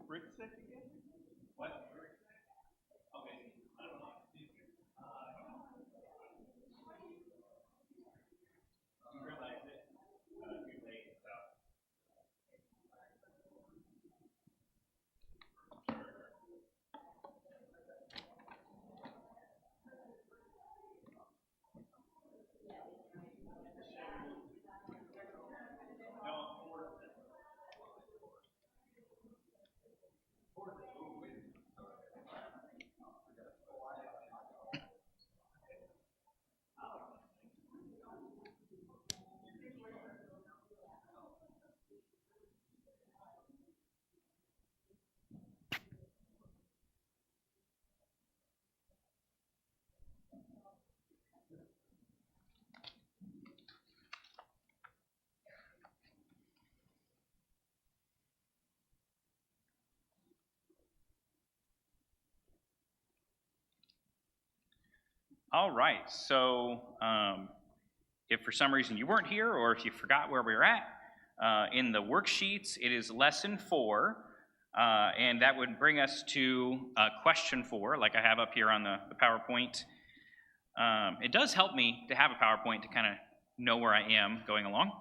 Rick sick again? What? Okay. I don't know. You realize it too late, so. All right, so if for some reason you weren't here or if you forgot where we were at, in the worksheets it is lesson 4, and that would bring us to question 4, like I have up here on the PowerPoint. It does help me to have a PowerPoint to kind of know where I am going along.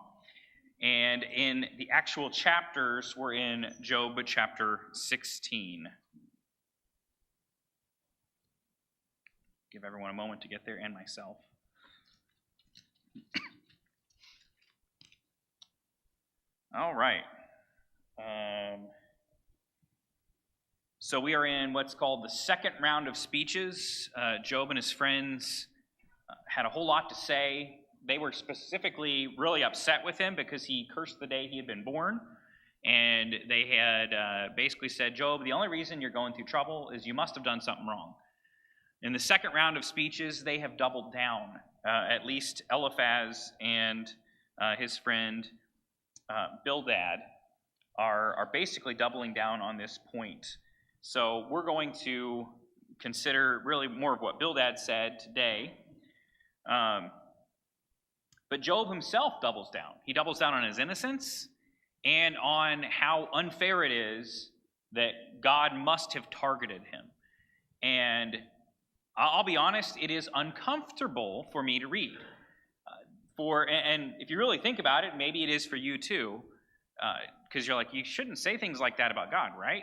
And in the actual chapters, we're in Job chapter 16. Give everyone a moment to get there, and myself. All right. So we are in what's called the second round of speeches. Job and his friends had a whole lot to say. They were specifically really upset with him because he cursed the day he had been born. And they had basically said, Job, the only reason you're going through trouble is you must have done something wrong. In the second round of speeches, they have doubled down. At least Eliphaz and his friend Bildad are basically doubling down on this point. So we're going to consider really more of what Bildad said today. But Job himself doubles down. He doubles down on his innocence and on how unfair it is that God must have targeted him. And I'll be honest, it is uncomfortable for me to read. And if you really think about it, maybe it is for you too, because you're like, you shouldn't say things like that about God, right?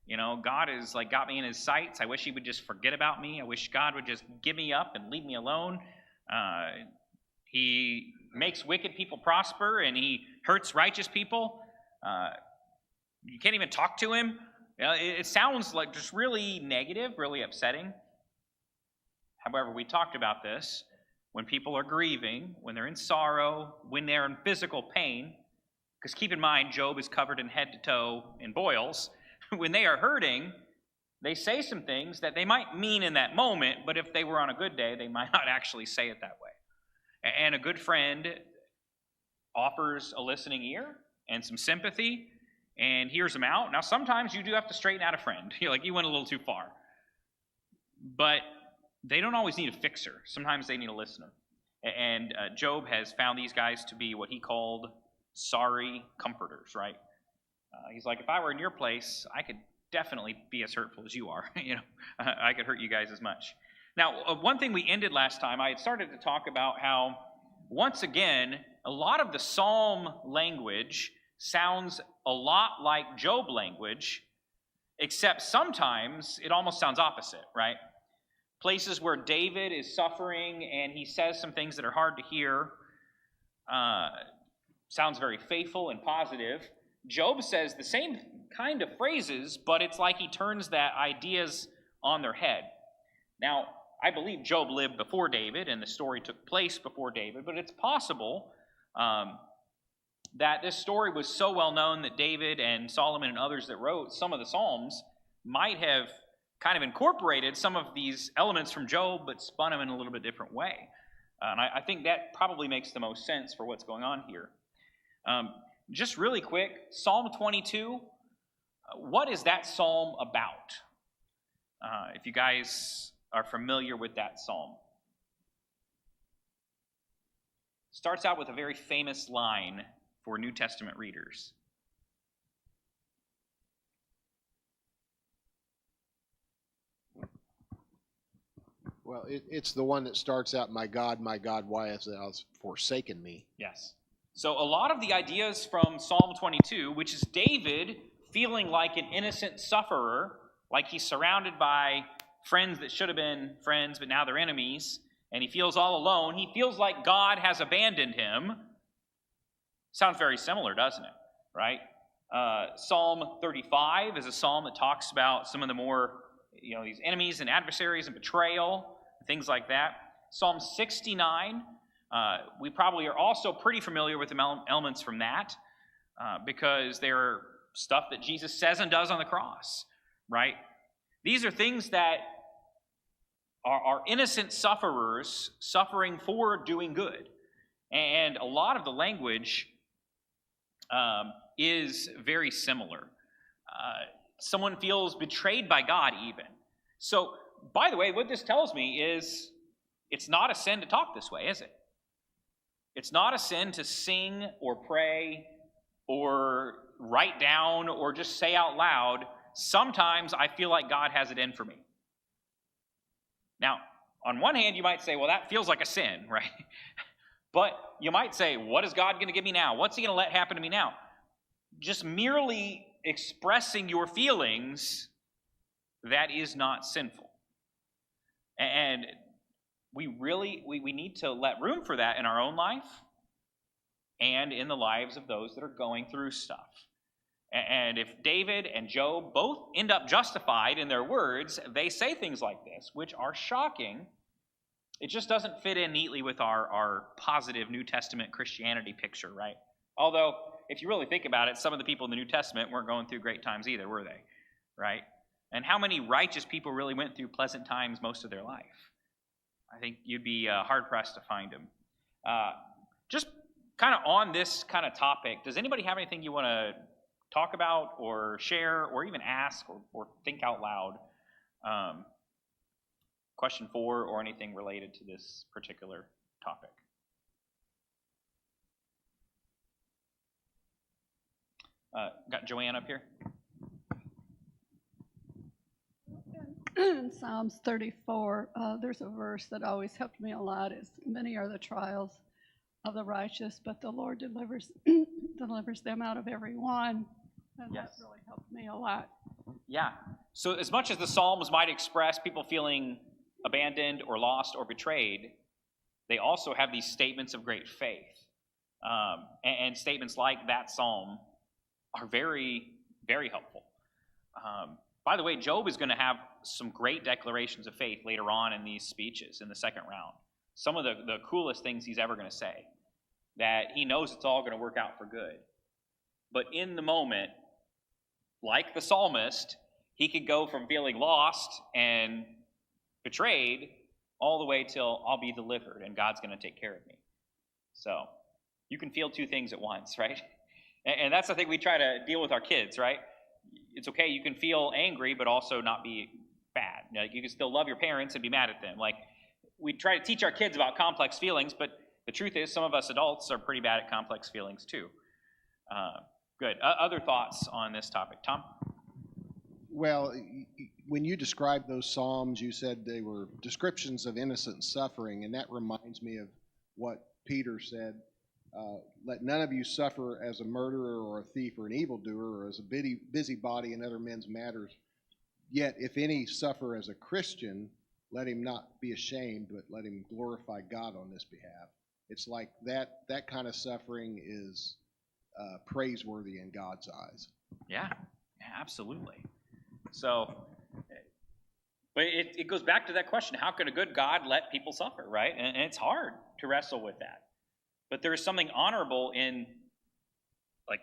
You know, God is like got me in his sights. I wish he would just forget about me. I wish God would just give me up and leave me alone. He makes wicked people prosper and he hurts righteous people. You can't even talk to him. You know, it sounds like just really negative, really upsetting. However, we talked about this. When people are grieving, when they're in sorrow, when they're in physical pain, because keep in mind, Job is covered in head to toe in boils. When they are hurting, they say some things that they might mean in that moment, but if they were on a good day, they might not actually say it that way. And a good friend offers a listening ear and some sympathy and hears them out. Now, sometimes you do have to straighten out a friend. You're like, you went a little too far. But they don't always need a fixer. Sometimes they need a listener. And Job has found these guys to be what he called sorry comforters, right? He's like, if I were in your place, I could definitely be as hurtful as you are. You know, I could hurt you guys as much. Now, one thing we ended last time, I had started to talk about how, once again, a lot of the psalm language sounds a lot like Job language, except sometimes it almost sounds opposite, right? Places where David is suffering and he says some things that are hard to hear, sounds very faithful and positive. Job says the same kind of phrases, but it's like he turns that ideas on their head. Now, I believe Job lived before David and the story took place before David, but it's possible that this story was so well known that David and Solomon and others that wrote some of the Psalms might have kind of incorporated some of these elements from Job, but spun them in a little bit different way. And I think that probably makes the most sense for what's going on here. Just really quick, Psalm 22, what is that psalm about? If you guys are familiar with that psalm. Starts out with a very famous line for New Testament readers. Well, it's the one that starts out, my God, why hast thou forsaken me? Yes. So a lot of the ideas from Psalm 22, which is David feeling like an innocent sufferer, like he's surrounded by friends that should have been friends, but now they're enemies, and he feels all alone. He feels like God has abandoned him. Sounds very similar, doesn't it? Right? Psalm 35 is a psalm that talks about some of the more, these enemies and adversaries and betrayal, things like that. Psalm 69, we probably are also pretty familiar with the elements from that because they're stuff that Jesus says and does on the cross, right? These are things that are innocent sufferers suffering for doing good. And a lot of the language is very similar. Someone feels betrayed by God even. So, by the way, what this tells me is it's not a sin to talk this way, is it? It's not a sin to sing or pray or write down or just say out loud, sometimes I feel like God has it in for me. Now, on one hand, you might say, well, that feels like a sin, right? But you might say, what is God going to give me now? What's he going to let happen to me now? Just merely expressing your feelings, that is not sinful. And we need to let room for that in our own life and in the lives of those that are going through stuff. And if David and Job both end up justified in their words, they say things like this, which are shocking. It just doesn't fit in neatly with our positive New Testament Christianity picture, right? Although, if you really think about it, some of the people in the New Testament weren't going through great times either, were they? Right? And how many righteous people really went through pleasant times most of their life? I think you'd be hard-pressed to find them. Just kind of on this kind of topic, does anybody have anything you want to talk about or share or even ask or think out loud? Question 4 or anything related to this particular topic? Got Joanne up here. In Psalms 34, there's a verse that always helped me a lot. Is many are the trials of the righteous, but the Lord delivers them out of every one. And Yes. That really helped me a lot. Yeah. So as much as the Psalms might express people feeling abandoned or lost or betrayed, they also have these statements of great faith. And statements like that psalm are very, very helpful. By the way, Job is going to have some great declarations of faith later on in these speeches in the second round. Some of the coolest things he's ever going to say, that he knows it's all going to work out for good. But in the moment, like the psalmist, he could go from feeling lost and betrayed all the way till I'll be delivered and God's going to take care of me. So you can feel two things at once, right? And that's the thing we try to deal with our kids, right? It's okay, you can feel angry, but also not be bad. Like, you can still love your parents and be mad at them. Like, we try to teach our kids about complex feelings, but the truth is some of us adults are pretty bad at complex feelings too. Good. Other thoughts on this topic? Tom? Well, when you described those psalms, you said they were descriptions of innocent suffering, and that reminds me of what Peter said. Let none of you suffer as a murderer or a thief or an evildoer or as a busybody in other men's matters. Yet if any suffer as a Christian, let him not be ashamed, but let him glorify God on this behalf. It's like that kind of suffering is praiseworthy in God's eyes. Yeah, absolutely. So, but it goes back to that question, how could a good God let people suffer, right? And it's hard to wrestle with that. But there is something honorable in, like,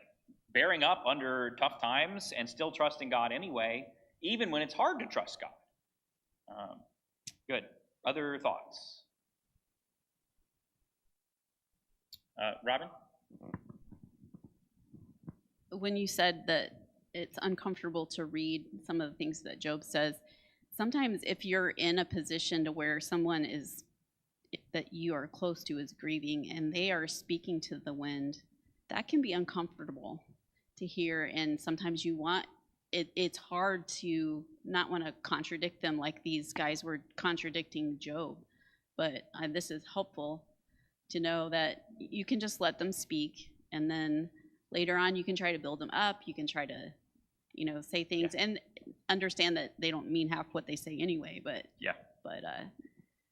bearing up under tough times and still trusting God anyway, even when it's hard to trust God. Good. Other thoughts? Robin? When you said that it's uncomfortable to read some of the things that Job says, sometimes if you're in a position to where someone is that you are close to is grieving and they are speaking to the wind, that can be uncomfortable to hear. And sometimes you want it's hard to not want to contradict them like these guys were contradicting Job. But this is helpful to know that you can just let them speak, and then later on you can try to build them up. You can try to, say things and understand that they don't mean half what they say anyway. But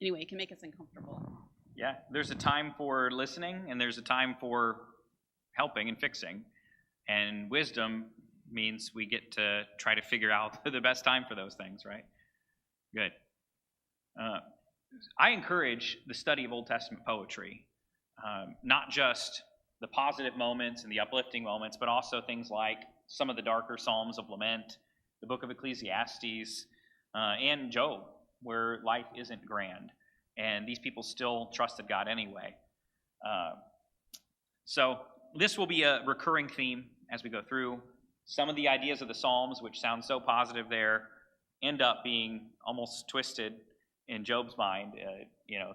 anyway, it can make us uncomfortable. Yeah, there's a time for listening, and there's a time for helping and fixing. And wisdom means we get to try to figure out the best time for those things, right? Good. I encourage the study of Old Testament poetry, not just the positive moments and the uplifting moments, but also things like some of the darker Psalms of Lament, the book of Ecclesiastes, and Job, where life isn't grand. And these people still trusted God anyway. So this will be a recurring theme as we go through. Some of the ideas of the Psalms, which sound so positive there, end up being almost twisted in Job's mind.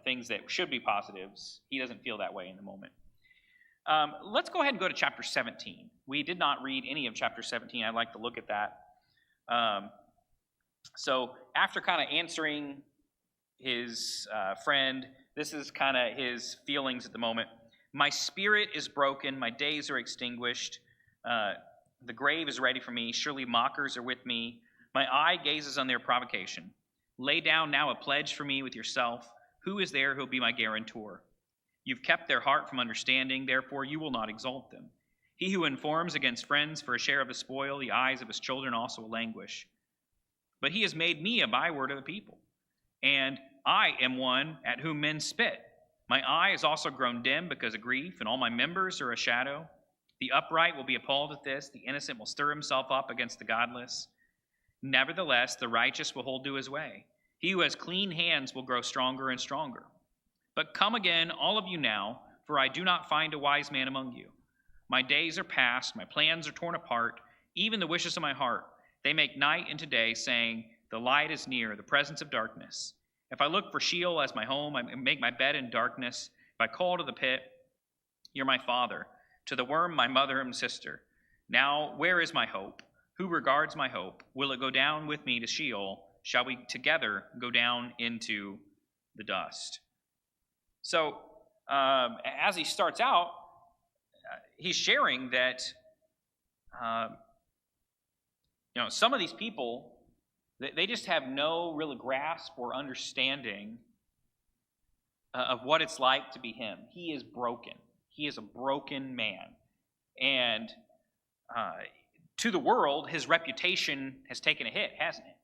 Things that should be positives, he doesn't feel that way in the moment. Let's go ahead and go to chapter 17. We did not read any of chapter 17. I'd like to look at that. So after kind of answering his friend, this is kind of his feelings at the moment. My spirit is broken. My days are extinguished. The grave is ready for me. Surely mockers are with me. My eye gazes on their provocation. Lay down now a pledge for me with yourself. Who is there who will be my guarantor? You've kept their heart from understanding, therefore you will not exalt them. He who informs against friends for a share of the spoil, the eyes of his children also will languish. But he has made me a byword of the people, and I am one at whom men spit. My eye has also grown dim because of grief, and all my members are a shadow. The upright will be appalled at this. The innocent will stir himself up against the godless. Nevertheless, the righteous will hold to his way. He who has clean hands will grow stronger and stronger. But come again, all of you now, for I do not find a wise man among you. My days are past, my plans are torn apart, even the wishes of my heart. They make night into day, saying, the light is near, the presence of darkness. If I look for Sheol as my home, I make my bed in darkness. If I call to the pit, you're my father. To the worm, my mother and sister. Now, where is my hope? Who regards my hope? Will it go down with me to Sheol? Shall we together go down into the dust? So, as he starts out, he's sharing that, some of these people, they just have no real grasp or understanding of what it's like to be him. He is broken. He is a broken man. And to the world, his reputation has taken a hit, hasn't it?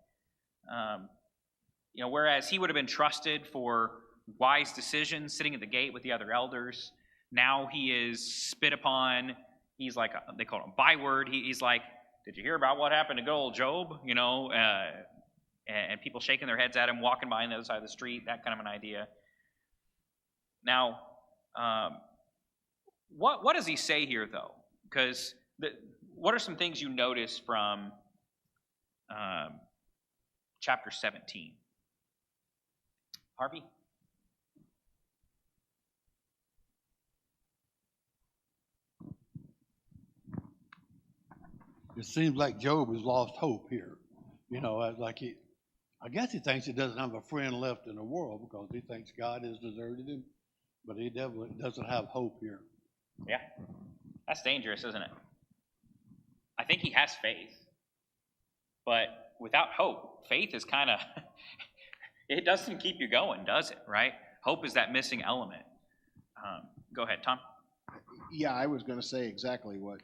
Whereas he would have been trusted for wise decisions, sitting at the gate with the other elders, now he is spit upon. He's like, they call him byword. He's like, did you hear about what happened to good old Job? And people shaking their heads at him, walking by on the other side of the street, that kind of an idea. Now, what does he say here, though? Because what are some things you notice from chapter 17? Harvey? It seems like Job has lost hope here. I guess he thinks he doesn't have a friend left in the world because he thinks God has deserted him, but he definitely doesn't have hope here. Yeah, that's dangerous, isn't it? I think he has faith, but without hope, faith is kind of, it doesn't keep you going, does it, right? Hope is that missing element. Go ahead, Tom. Yeah, I was going to say exactly what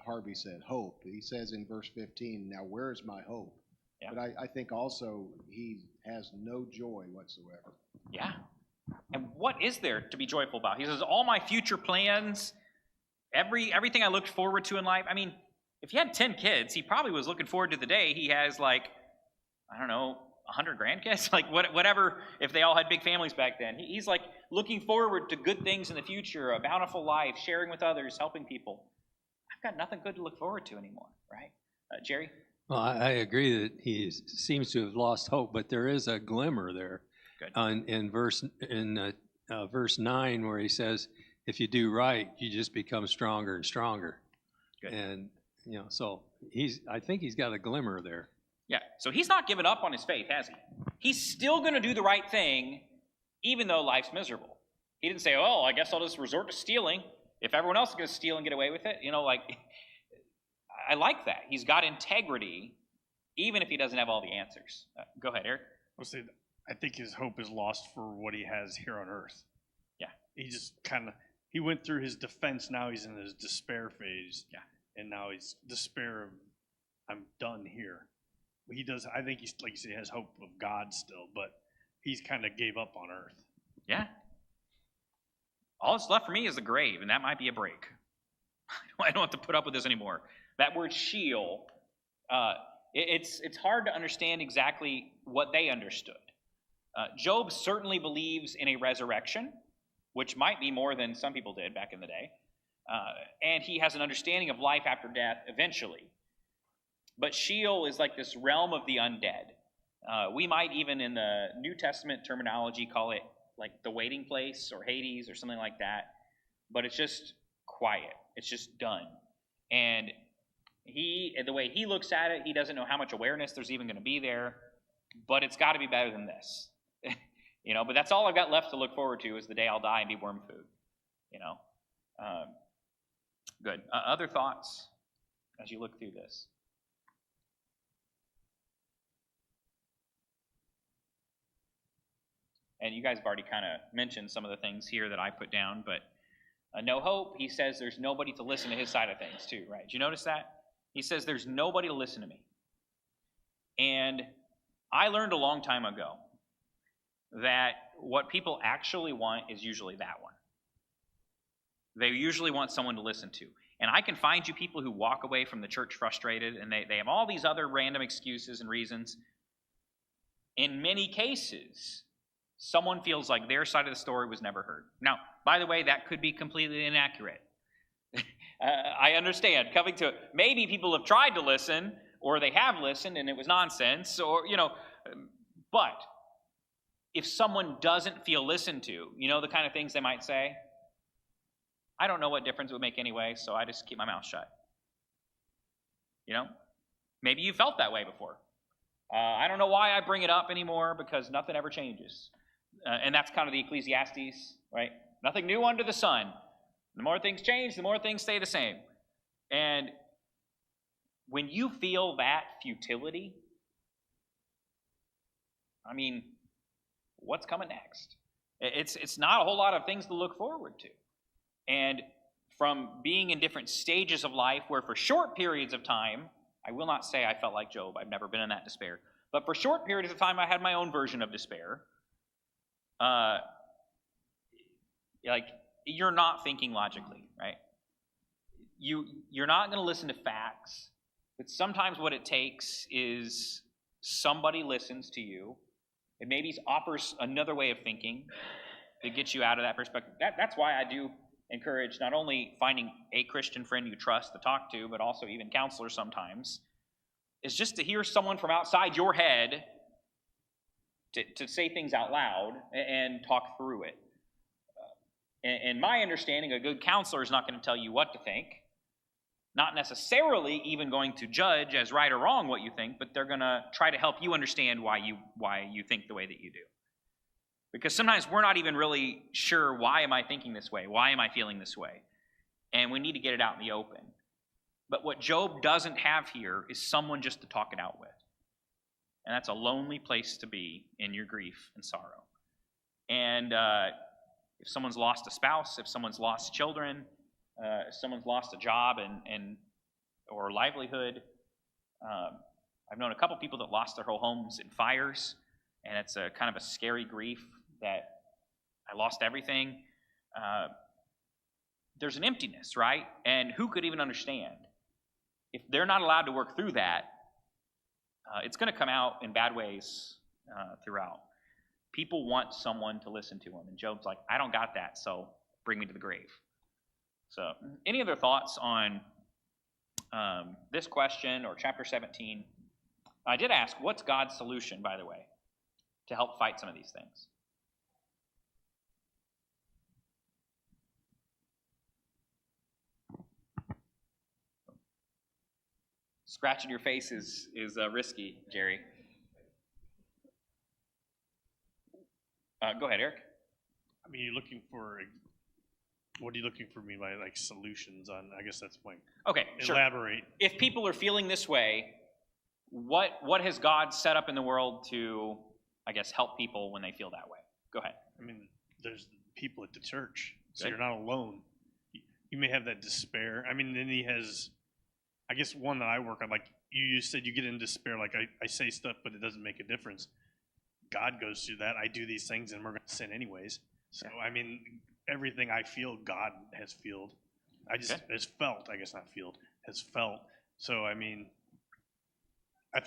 Harvey said, hope. He says in verse 15, now where's my hope? Yeah. But I think also he has no joy whatsoever. Yeah. And what is there to be joyful about? He says, all my future plans, everything I looked forward to in life. I mean, if he had 10 kids, he probably was looking forward to the day he has 100 grandkids, whatever, if they all had big families back then. He's like looking forward to good things in the future, a bountiful life, sharing with others, helping people. I've got nothing good to look forward to anymore, right? Jerry? Well, I agree that he seems to have lost hope, but there is a glimmer there. Good. In verse 9, where he says, if you do right, you just become stronger and stronger. Good. And So I think he's got a glimmer there. Yeah, so he's not given up on his faith, has he? He's still going to do the right thing, even though life's miserable. He didn't say, oh, I guess I'll just resort to stealing. If everyone else is going to steal and get away with it, I like that. He's got integrity, even if he doesn't have all the answers. Go ahead, Eric. I'll say, I think his hope is lost for what he has here on earth. Yeah. He just he went through his defense, now he's in his despair phase. Yeah. And now he's despair of, I'm done here. I think he's, like you say, has hope of God still, but he's kind of gave up on earth. Yeah. All that's left for me is the grave, and that might be a break. I don't have to put up with this anymore. That word Sheol, it's hard to understand exactly what they understood. Job certainly believes in a resurrection, which might be more than some people did back in the day. And he has an understanding of life after death eventually. But Sheol is like this realm of the undead. We might even, in the New Testament terminology, call it like the waiting place or Hades or something like that. But it's just quiet. It's just done. And the way he looks at it, he doesn't know how much awareness there's even going to be there. But it's got to be better than this. But that's all I've got left to look forward to is the day I'll die and be worm food. Good. Other thoughts as you look through this? And you guys have already kind of mentioned some of the things here that I put down, but no hope, he says there's nobody to listen to his side of things too, right? Did you notice that? He says there's nobody to listen to me. And I learned a long time ago that what people actually want is usually that one. They usually want someone to listen to. And I can find you people who walk away from the church frustrated, and they have all these other random excuses and reasons. In many cases, someone feels like their side of the story was never heard. Now, by the way, that could be completely inaccurate. I understand. Coming to it, maybe people have tried to listen, or they have listened and it was nonsense, or, but if someone doesn't feel listened to, the kind of things they might say, I don't know what difference it would make anyway, so I just keep my mouth shut. Maybe you felt that way before. I don't know why I bring it up anymore, because nothing ever changes. And that's kind of the Ecclesiastes, right? Nothing new under the sun. The more things change, the more things stay the same. And when you feel that futility, what's coming next? It's not a whole lot of things to look forward to. And from being in different stages of life where for short periods of time, I will not say I felt like Job, I've never been in that despair, but for short periods of time I had my own version of despair. You're not thinking logically, right? You're not going to listen to facts, but sometimes what it takes is somebody listens to you and maybe offers another way of thinking that gets you out of that perspective. That's why I do encourage not only finding a Christian friend you trust to talk to, but also even counselors sometimes, is just to hear someone from outside your head to say things out loud and talk through it. And my understanding, a good counselor is not going to tell you what to think, not necessarily even going to judge as right or wrong what you think, but they're going to try to help you understand why you think the way that you do. Because sometimes we're not even really sure, why am I thinking this way? Why am I feeling this way? And we need to get it out in the open. But what Job doesn't have here is someone just to talk it out with. And that's a lonely place to be in your grief and sorrow. And if someone's lost a spouse, if someone's lost children, if someone's lost a job or livelihood, I've known a couple people that lost their whole homes in fires, and it's a kind of a scary grief that I lost everything. There's an emptiness, right? And who could even understand? If they're not allowed to work through that, it's going to come out in bad ways throughout. People want someone to listen to them, and Job's like, I don't got that, so bring me to the grave. So, any other thoughts on this question or chapter 17? I did ask, what's God's solution, by the way, to help fight some of these things? Scratching your face is risky, Jerry. Go ahead, Eric. I mean, what are you looking for me by like solutions on? I guess that's the point. Okay, sure. Elaborate. If people are feeling this way, what has God set up in the world to, I guess, help people when they feel that way? Go ahead. I mean, there's people at the church, so Good. you're not alone. You may have that despair. I mean, then he has, I guess, one that I work on. Like you said, you get in despair. Like I say stuff, but it doesn't make a difference. God goes through that. I do these things, and we're going to sin anyways. So I mean, everything I feel, God has felt. Has felt. I guess not felt. Has felt. So I mean, I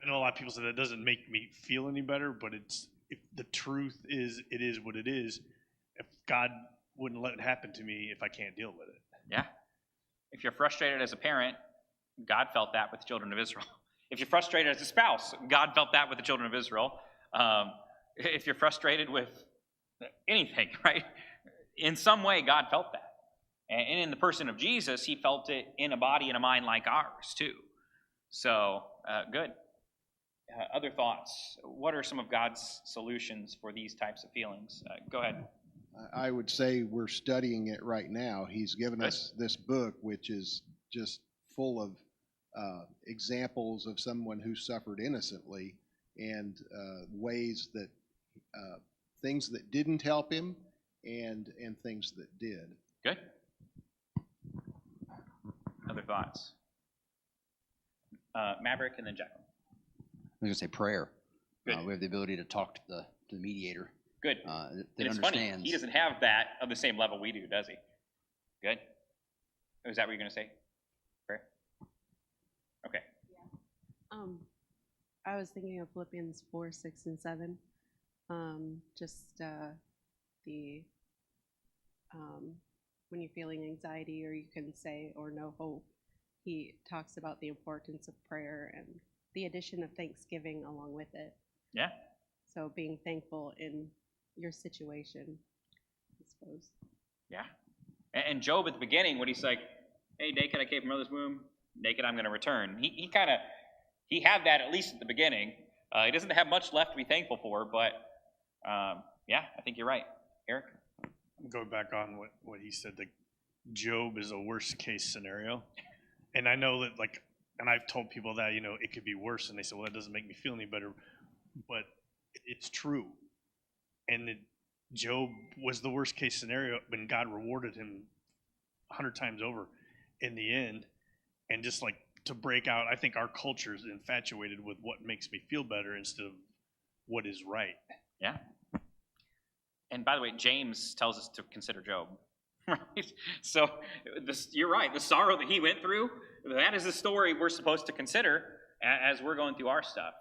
know a lot of people say that doesn't make me feel any better, but if the truth is, it is what it is. If God wouldn't let it happen to me if I can't deal with it. Yeah. If you're frustrated as a parent, God felt that with the children of Israel. If you're frustrated as a spouse, God felt that with the children of Israel. If you're frustrated with anything, right? In some way, God felt that. And in the person of Jesus, he felt it in a body and a mind like ours, too. So, good. Other thoughts? What are some of God's solutions for these types of feelings? Go ahead. I would say we're studying it right now. He's given us this book, which is just full of examples of someone who suffered innocently and ways that things that didn't help him and things that did. Good. Other thoughts? Maverick and then Jacqueline. I was going to say prayer. Good. We have the ability to talk to the mediator. Good. That And it's understands. funny, he doesn't have that of the same level we do, does he? Good. Is that what you're going to say? Prayer? Okay. I was thinking of Philippians 4, 6, and 7. When you're feeling anxiety or you can say or no hope, he talks about the importance of prayer and the addition of thanksgiving along with it. Yeah. So being thankful in your situation, I suppose. Yeah. And Job at the beginning, when he's like, hey, naked I came from mother's womb, naked I'm going to return. He had that at least at the beginning. He doesn't have much left to be thankful for, but yeah, I think you're right. Eric? Go back on what he said. That Job is a worst case scenario, and I know that and I've told people that it could be worse, and they say, well, that doesn't make me feel any better, but it's true. And Job was the worst case scenario, but God rewarded him 100 times over in the end. And just to break out, I think our culture is infatuated with what makes me feel better instead of what is right. Yeah. And by the way, James tells us to consider Job. Right? So you're right. The sorrow that he went through, that is the story we're supposed to consider as we're going through our stuff.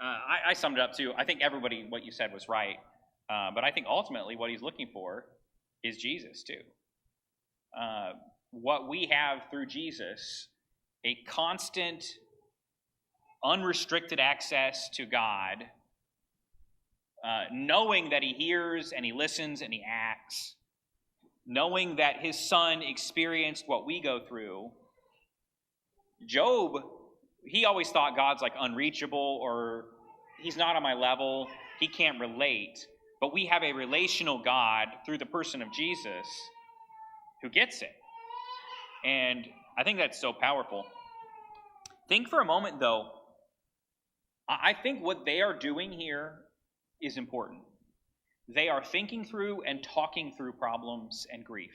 I summed it up too. I think everybody, what you said was right. But I think ultimately what he's looking for is Jesus too. What we have through Jesus, a constant, unrestricted access to God, knowing that he hears and he listens and he acts, knowing that his son experienced what we go through. Job, he always thought God's unreachable, or he's not on my level, he can't relate. But we have a relational God through the person of Jesus who gets it. And I think that's so powerful. Think for a moment, though. I think what they are doing here is important. They are thinking through and talking through problems and grief.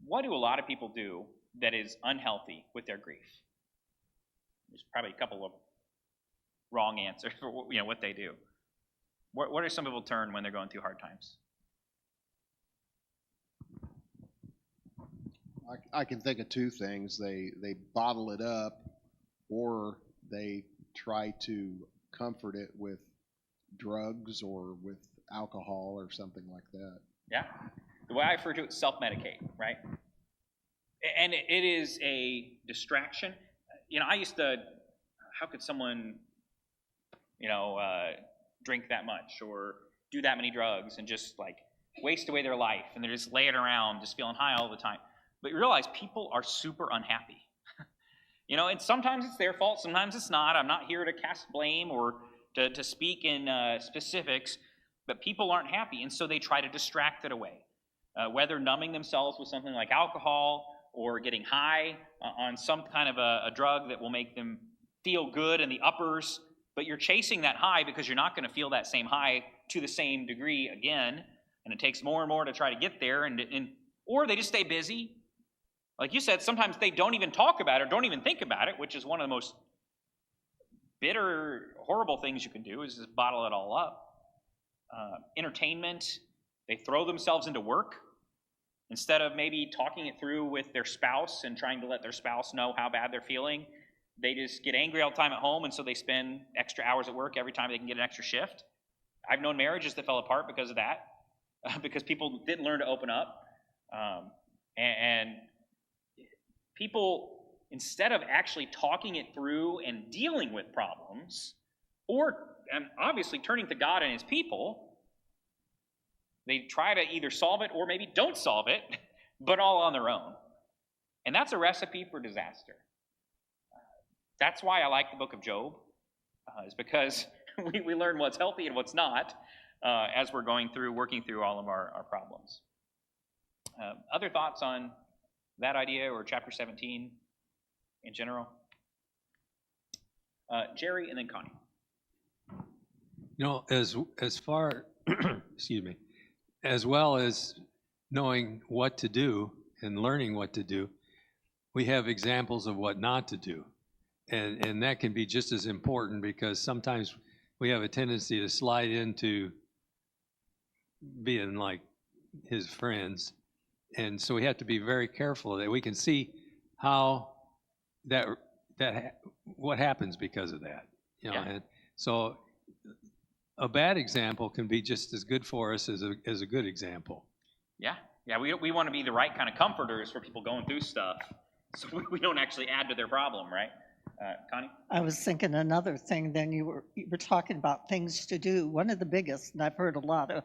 What do a lot of people do that is unhealthy with their grief? There's probably a couple of wrong answers for what they do. Where do some people turn when they're going through hard times? I can think of two things. They bottle it up, or they try to comfort it with drugs or with alcohol or something like that. Yeah. The way I refer to it, self-medicate, right? And it is a distraction. I used to, how could someone, drink that much or do that many drugs and just waste away their life, and they're just laying around just feeling high all the time? But you realize people are super unhappy. And sometimes it's their fault, sometimes it's not. I'm not here to cast blame or to speak in specifics, but people aren't happy, and so they try to distract it away, whether numbing themselves with something like alcohol or getting high on some kind of a drug that will make them feel good in the uppers, but you're chasing that high because you're not going to feel that same high to the same degree again, and it takes more and more to try to get there, or they just stay busy. Like you said, sometimes they don't even talk about it or don't even think about it, which is one of the most bitter, horrible things you can do, is just bottle it all up. Entertainment, they throw themselves into work. Instead of maybe talking it through with their spouse and trying to let their spouse know how bad they're feeling, they just get angry all the time at home, and so they spend extra hours at work every time they can get an extra shift. I've known marriages that fell apart because of that, because people didn't learn to open up. And people, instead of actually talking it through and dealing with problems, and obviously turning to God and his people, they try to either solve it or maybe don't solve it, but all on their own. And that's a recipe for disaster. That's why I like the book of Job, is because we learn what's healthy and what's not as we're working through all of our problems. Other thoughts on that idea or chapter 17 in general? Jerry and then Connie. As far, excuse me, as well as knowing what to do and learning what to do, we have examples of what not to do. And that can be just as important, because sometimes we have a tendency to slide into being like his friends. And so we have to be very careful that we can see how what happens because of that. Yeah. And so a bad example can be just as good for us as a good example. Yeah, we want to be the right kind of comforters for people going through stuff, so we don't actually add to their problem, right? Connie? I was thinking another thing. Then you were talking about things to do. One of the biggest, and I've heard a lot of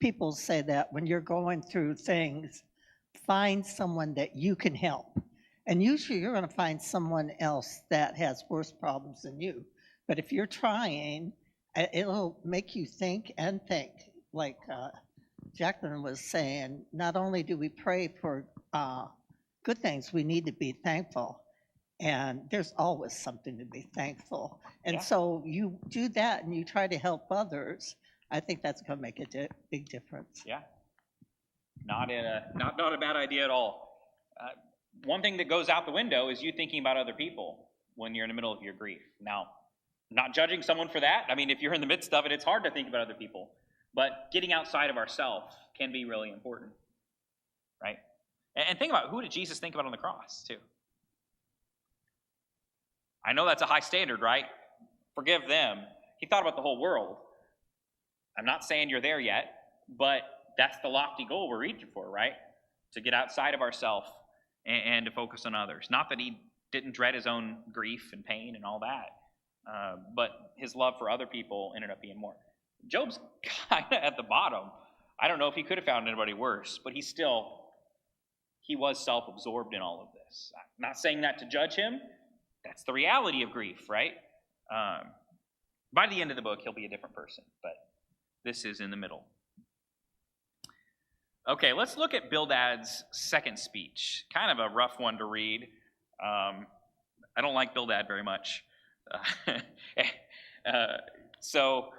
people say that when you're going through things, find someone that you can help. And usually you're going to find someone else that has worse problems than you. But if you're trying, it'll make you think and think. Like Jacqueline was saying, not only do we pray for good things, we need to be thankful. And there's always something to be thankful. And so you do that and you try to help others, I think that's going to make a big difference. Yeah. Not a bad idea at all. One thing that goes out the window is you thinking about other people when you're in the middle of your grief. Now, not judging someone for that. I mean, if you're in the midst of it, it's hard to think about other people. But getting outside of ourselves can be really important, right? And think about, who did Jesus think about on the cross, too? I know that's a high standard, right? Forgive them. He thought about the whole world. I'm not saying you're there yet, but that's the lofty goal we're reaching for, right? To get outside of ourselves and to focus on others. Not that he didn't dread his own grief and pain and all that, but his love for other people ended up being more. Job's kind of at the bottom. I don't know if he could have found anybody worse, but he was self-absorbed in all of this. I'm not saying that to judge him. That's the reality of grief, right? By the end of the book, he'll be a different person, but this is in the middle. Okay, let's look at Bildad's second speech. Kind of a rough one to read. I don't like Bildad very much. So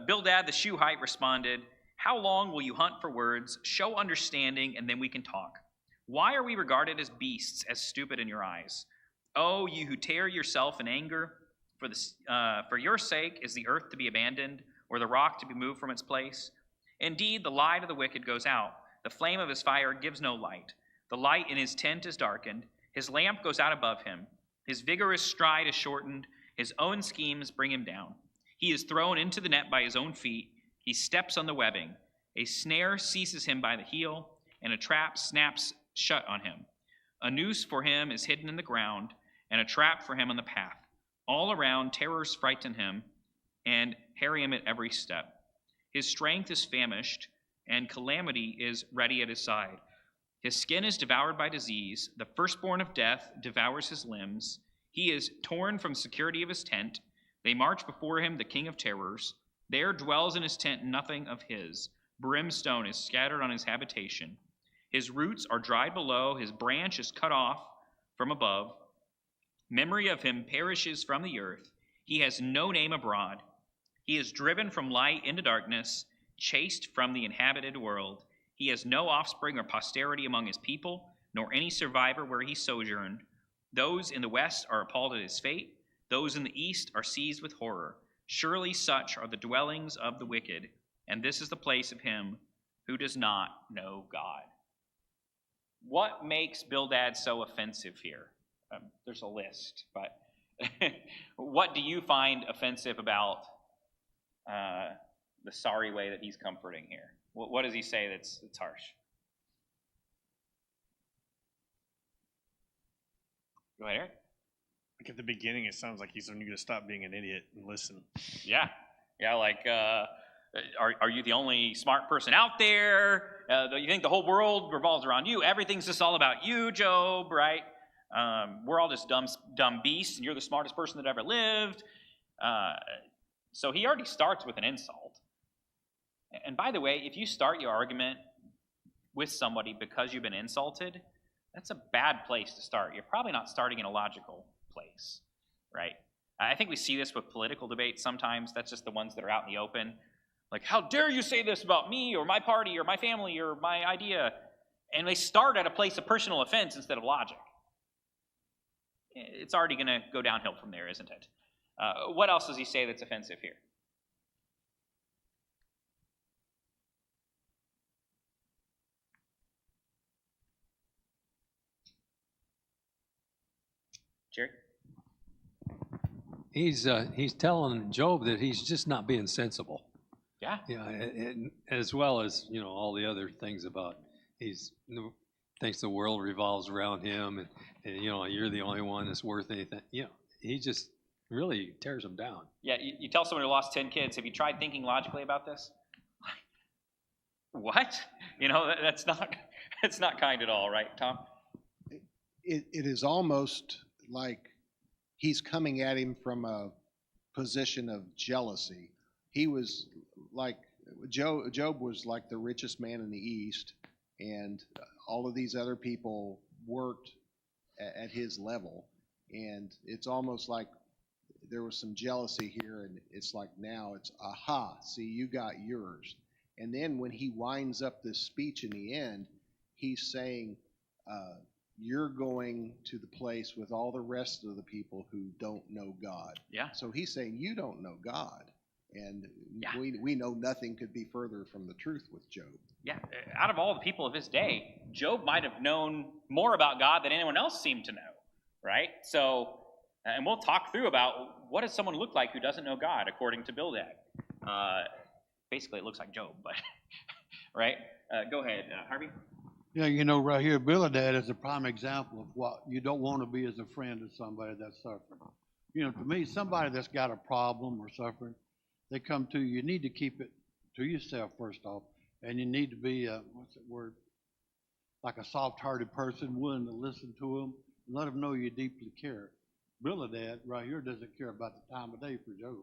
Bildad the Shuhite responded, "How long will you hunt for words? Show understanding, and then we can talk. Why are we regarded as beasts, as stupid in your eyes? Oh, you who tear yourself in anger, for your sake is the earth to be abandoned, or the rock to be moved from its place? Indeed, the light of the wicked goes out. The flame of his fire gives no light. The light in his tent is darkened. His lamp goes out above him. His vigorous stride is shortened. His own schemes bring him down. He is thrown into the net by his own feet. He steps on the webbing. A snare seizes him by the heel, and a trap snaps shut on him. A noose for him is hidden in the ground, and a trap for him on the path. All around, terrors frighten him and harry him at every step. His strength is famished, and calamity is ready at his side. His skin is devoured by disease. The firstborn of death devours his limbs. He is torn from security of his tent. They march before him, the king of terrors. There dwells in his tent nothing of his. Brimstone is scattered on his habitation. His roots are dried below. His branch is cut off from above. Memory of him perishes from the earth. He has no name abroad. He is driven from light into darkness, chased from the inhabited world. He has no offspring or posterity among his people, nor any survivor where he sojourned. Those in the west are appalled at his fate. Those in the east are seized with horror. Surely such are the dwellings of the wicked, and this is the place of him who does not know God. What makes Bildad so offensive here? There's a list, but what do you find offensive about the sorry way that he's comforting here? What does he say that's harsh? Go ahead, Eric. Like at the beginning, it sounds like he's telling you to stop being an idiot and listen. Yeah, like, are you the only smart person out there? You think the whole world revolves around you? Everything's just all about you, Job, right? We're all just dumb beasts, and you're the smartest person that ever lived. So he already starts with an insult. And by the way, if you start your argument with somebody because you've been insulted, that's a bad place to start. You're probably not starting in a logical place, right? I think we see this with political debates sometimes. That's just the ones that are out in the open. Like, how dare you say this about me or my party or my family or my idea? And they start at a place of personal offense instead of logic. It's already going to go downhill from there, isn't it? What else does he say that's offensive here? Jerry? He's telling Job that he's just not being sensible. Yeah. Yeah, and as well as, all the other things about he's thinks the world revolves around him, and you're the only one that's worth anything. He just really tears him down. Yeah, you tell someone who lost 10 kids, have you tried thinking logically about this? What? That's not kind at all, right, Tom? It is almost like he's coming at him from a position of jealousy. He was like, Job was like the richest man in the East, and all of these other people worked at his level. And it's almost like there was some jealousy here, and it's like now it's, aha, see, you got yours. And then when he winds up this speech in the end, he's saying, you're going to the place with all the rest of the people who don't know God. Yeah. So he's saying, you don't know God. And yeah. we know nothing could be further from the truth with Job. Yeah, out of all the people of his day, Job might have known more about God than anyone else seemed to know, right? So, and we'll talk through about what does someone look like who doesn't know God, according to Bildad. Basically, it looks like Job, but, right? Go ahead, Harvey. Yeah, right here, Bildad is a prime example of what you don't want to be as a friend of somebody that's suffering. To me, somebody that's got a problem or suffering, they come to you, you need to keep it to yourself first off, and you need to be, like a soft-hearted person, willing to listen to them, and let them know you deeply care. Bildad right here doesn't care about the time of day for Job.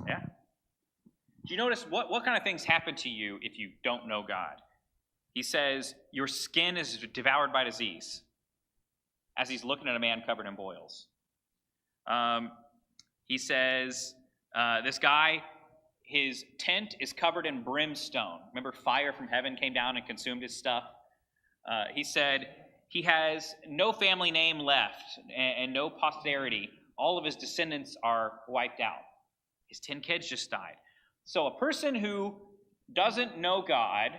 Yeah. Do you notice what kind of things happen to you if you don't know God? He says, your skin is devoured by disease, as he's looking at a man covered in boils. He says, this guy, his tent is covered in brimstone. Remember, fire from heaven came down and consumed his stuff? He said, he has no family name left and no posterity. All of his descendants are wiped out. His 10 kids just died. So a person who doesn't know God,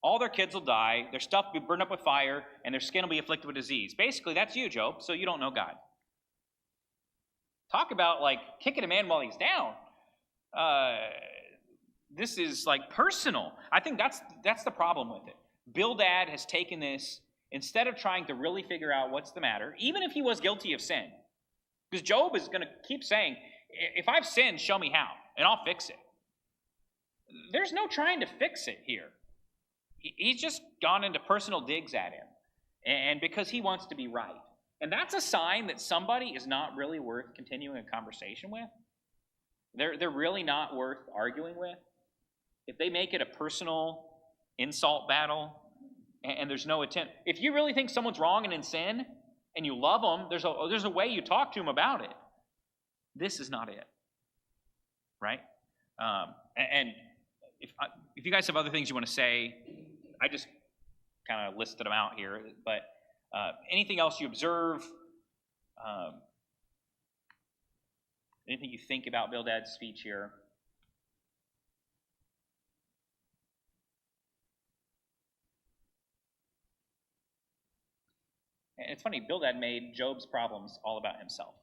all their kids will die, their stuff will be burned up with fire, and their skin will be afflicted with disease. Basically, that's you, Job, so you don't know God. Talk about, kicking a man while he's down. This is, personal. I think that's the problem with it. Bildad has taken this, instead of trying to really figure out what's the matter, even if he was guilty of sin, because Job is going to keep saying, if I've sinned, show me how, and I'll fix it. There's no trying to fix it here. He's just gone into personal digs at him, and because he wants to be right. And that's a sign that somebody is not really worth continuing a conversation with. They're really not worth arguing with. If they make it a personal insult battle, and there's no attempt. If you really think someone's wrong and in sin, and you love them, there's a way you talk to them about it. This is not it, right? And if you guys have other things you want to say, I just kind of listed them out here. But anything else you observe, anything you think about Bildad's speech here? And it's funny, Bildad made Job's problems all about himself.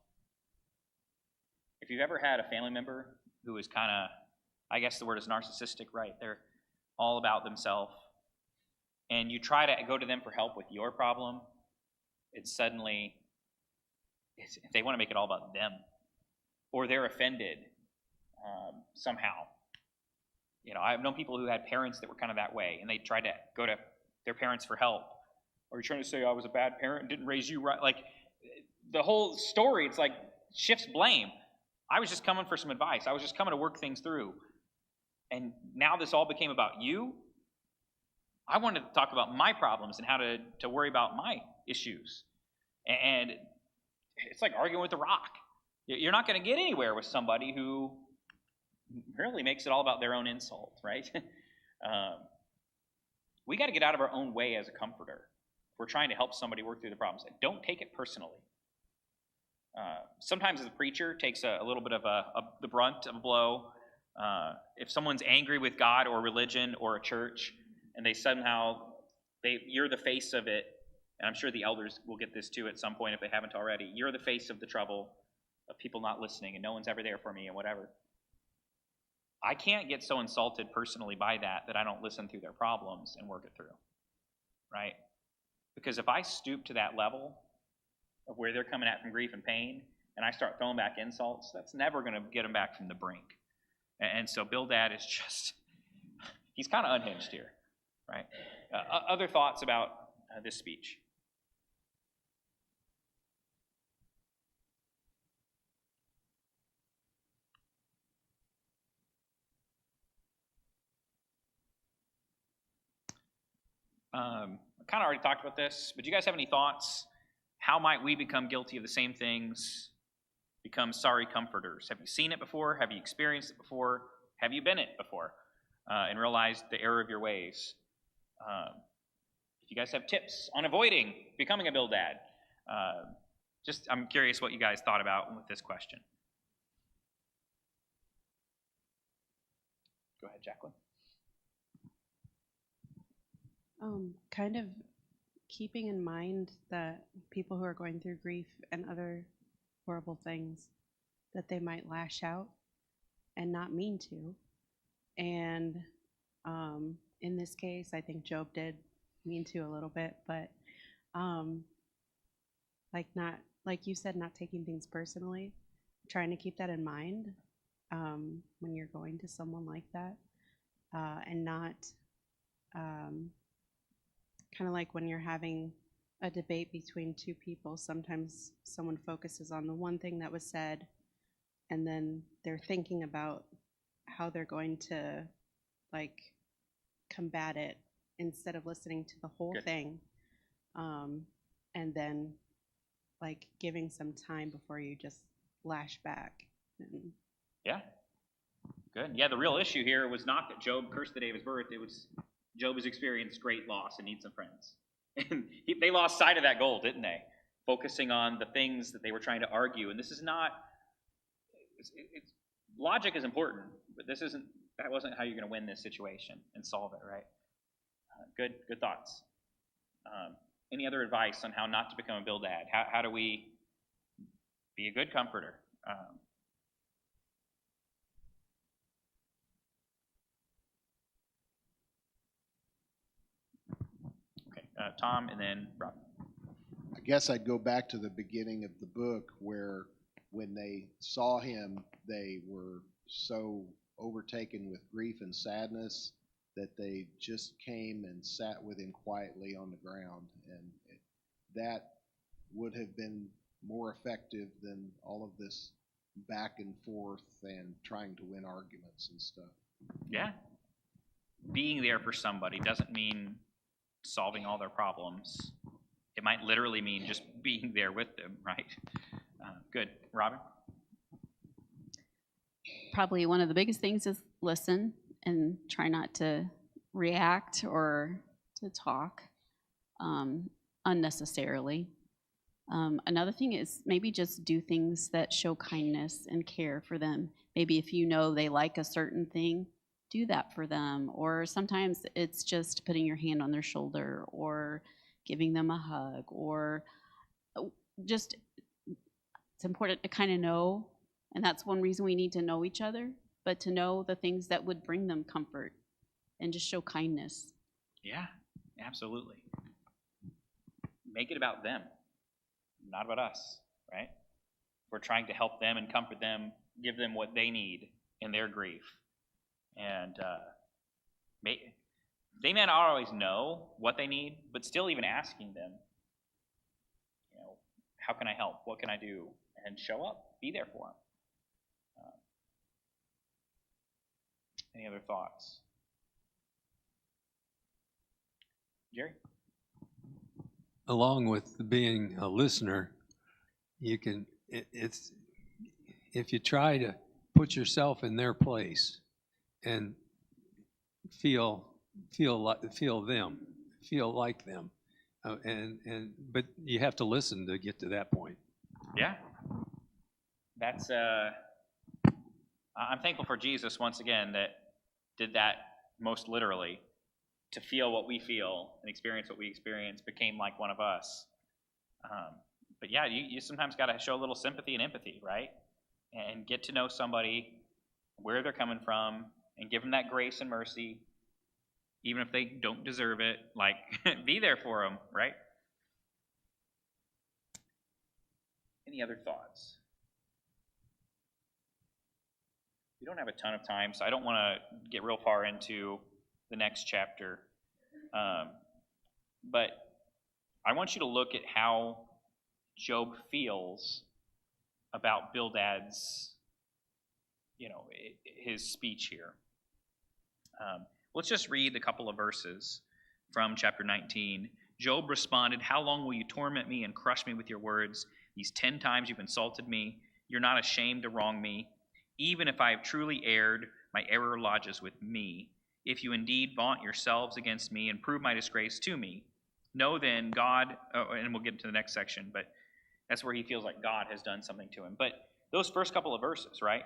If you've ever had a family member who is kind of, I guess the word is narcissistic, right? They're all about themselves. And you try to go to them for help with your problem, it's suddenly, they want to make it all about them. Or they're offended somehow. You know, I've known people who had parents that were kind of that way, and they tried to go to their parents for help. Or you're trying to say I was a bad parent and didn't raise you right. Like, the whole story, it's like, shifts blame. I was just coming for some advice. I was just coming to work things through. And now this all became about you. I wanted to talk about my problems and how to worry about my issues. And it's like arguing with a rock. You're not going to get anywhere with somebody who really makes it all about their own insult, right? We got to get out of our own way as a comforter. We're trying to help somebody work through the problems. Don't take it personally. Sometimes the preacher takes a little bit of the brunt of a blow. If someone's angry with God or religion or a church, and you're the face of it, and I'm sure the elders will get this too at some point if they haven't already. You're the face of the trouble of people not listening, and no one's ever there for me, and whatever. I can't get so insulted personally by that I don't listen through their problems and work it through, right? Because if I stoop to that level of where they're coming at from grief and pain, and I start throwing back insults, that's never going to get them back from the brink. And so Bildad is just, he's kind of unhinged here, right? Other thoughts about this speech? I kind of already talked about this, but do you guys have any thoughts? How might we become guilty of the same things, become sorry comforters? Have you seen it before? Have you experienced it before? Have you been it before and realized the error of your ways? If you guys have tips on avoiding becoming a Bildad, I'm curious what you guys thought about with this question. Go ahead, Jacqueline. Kind of keeping in mind that people who are going through grief and other horrible things, that they might lash out and not mean to. And in this case, I think Job did mean to a little bit, but like you said, not taking things personally, trying to keep that in mind when you're going to someone like that, and not kind of like when you're having a debate between two people, sometimes someone focuses on the one thing that was said, and then they're thinking about how they're going to combat it instead of listening to the whole thing, and then giving some time before you just lash back. Yeah, good. Yeah, the real issue here was not that Job cursed the day of his birth. It was Job has experienced great loss and needs some friends. And they lost sight of that goal, didn't they? Focusing on the things that they were trying to argue. And this is not, logic is important, but that wasn't how you're going to win this situation and solve it, right? Good thoughts. Any other advice on how not to become a Bildad? How do we be a good comforter? Tom, and then Rob. I guess I'd go back to the beginning of the book where when they saw him, they were so overtaken with grief and sadness that they just came and sat with him quietly on the ground. And that would have been more effective than all of this back and forth and trying to win arguments and stuff. Yeah. Being there for somebody doesn't mean solving all their problems. It might literally mean just being there with them, right? Good. Robin? Probably one of the biggest things is listen and try not to react or to talk unnecessarily. Another thing is maybe just do things that show kindness and care for them. Maybe if you know they like a certain thing, do that for them. Or sometimes it's just putting your hand on their shoulder or giving them a hug, or just, it's important to kind of know, and that's one reason we need to know each other, but to know the things that would bring them comfort and just show kindness. Yeah, absolutely. Make it about them, not about us, right? We're trying to help them and comfort them, give them what they need in their grief. And they may not always know what they need, but still even asking them, how can I help? What can I do? And show up, be there for them. Any other thoughts? Jerry? Along with being a listener, you can, it's, if you try to put yourself in their place and feel like them, but you have to listen to get to that point. Yeah. That's, I'm thankful for Jesus once again that did that most literally, to feel what we feel and experience what we experience, became like one of us. But yeah, you sometimes got to show a little sympathy and empathy, right? And get to know somebody, where they're coming from, and give them that grace and mercy, even if they don't deserve it. Like, be there for them, right? Any other thoughts? We don't have a ton of time, so I don't want to get real far into the next chapter. But I want you to look at how Job feels about Bildad's, his speech here. Let's just read a couple of verses from chapter 19. Job responded, "How long will you torment me and crush me with your words? These 10 times you've insulted me. You're not ashamed to wrong me. Even if I have truly erred, my error lodges with me. If you indeed vaunt yourselves against me and prove my disgrace to me, know then God," and we'll get to the next section, but that's where he feels like God has done something to him. But those first couple of verses, right?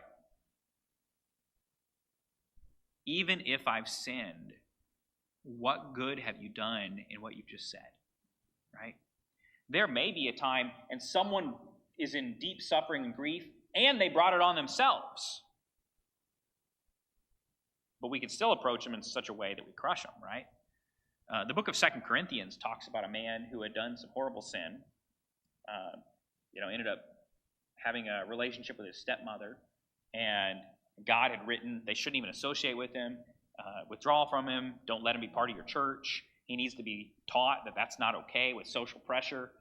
Even if I've sinned, what good have you done in what you've just said, right? There may be a time and someone is in deep suffering and grief, and they brought it on themselves. But we could still approach them in such a way that we crush them, right? The book of 2 Corinthians talks about a man who had done some horrible sin, ended up having a relationship with his stepmother, and God had written they shouldn't even associate with him, withdraw from him, don't let him be part of your church. He needs to be taught that that's not okay with social pressure.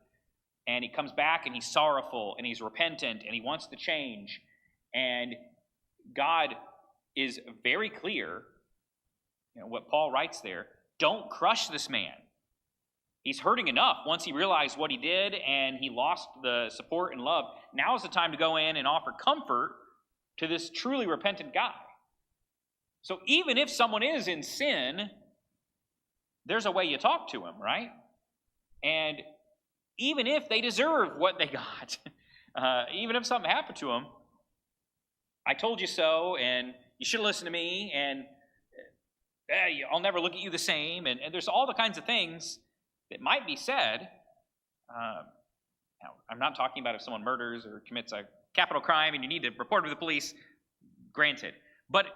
And he comes back and he's sorrowful and he's repentant and he wants to change. And God is very clear, what Paul writes there, don't crush this man. He's hurting enough once he realized what he did and he lost the support and love. Now is the time to go in and offer comfort to this truly repentant guy. So even if someone is in sin, there's a way you talk to him, right? And even if they deserve what they got, even if something happened to them, I told you so, and you should listen to me, and I'll never look at you the same, and there's all the kinds of things that might be said. Now, I'm not talking about if someone murders or commits a capital crime and you need to report to the police, granted. But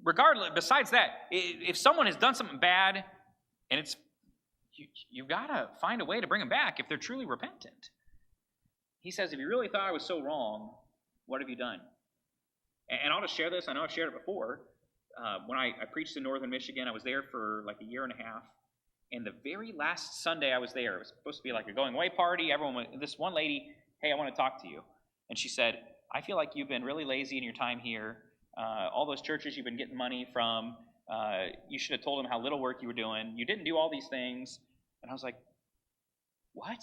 regardless, besides that, if someone has done something bad, and you've got to find a way to bring them back if they're truly repentant. He says, if you really thought I was so wrong, what have you done? And I'll just share this. I know I've shared it before. when I preached in northern Michigan. I was there for like a year and a half. And the very last Sunday I was there, it was supposed to be like a going away party. This one lady, hey, I want to talk to you. And she said, I feel like you've been really lazy in your time here. All those churches you've been getting money from, you should have told them how little work you were doing. You didn't do all these things. And I was like, what?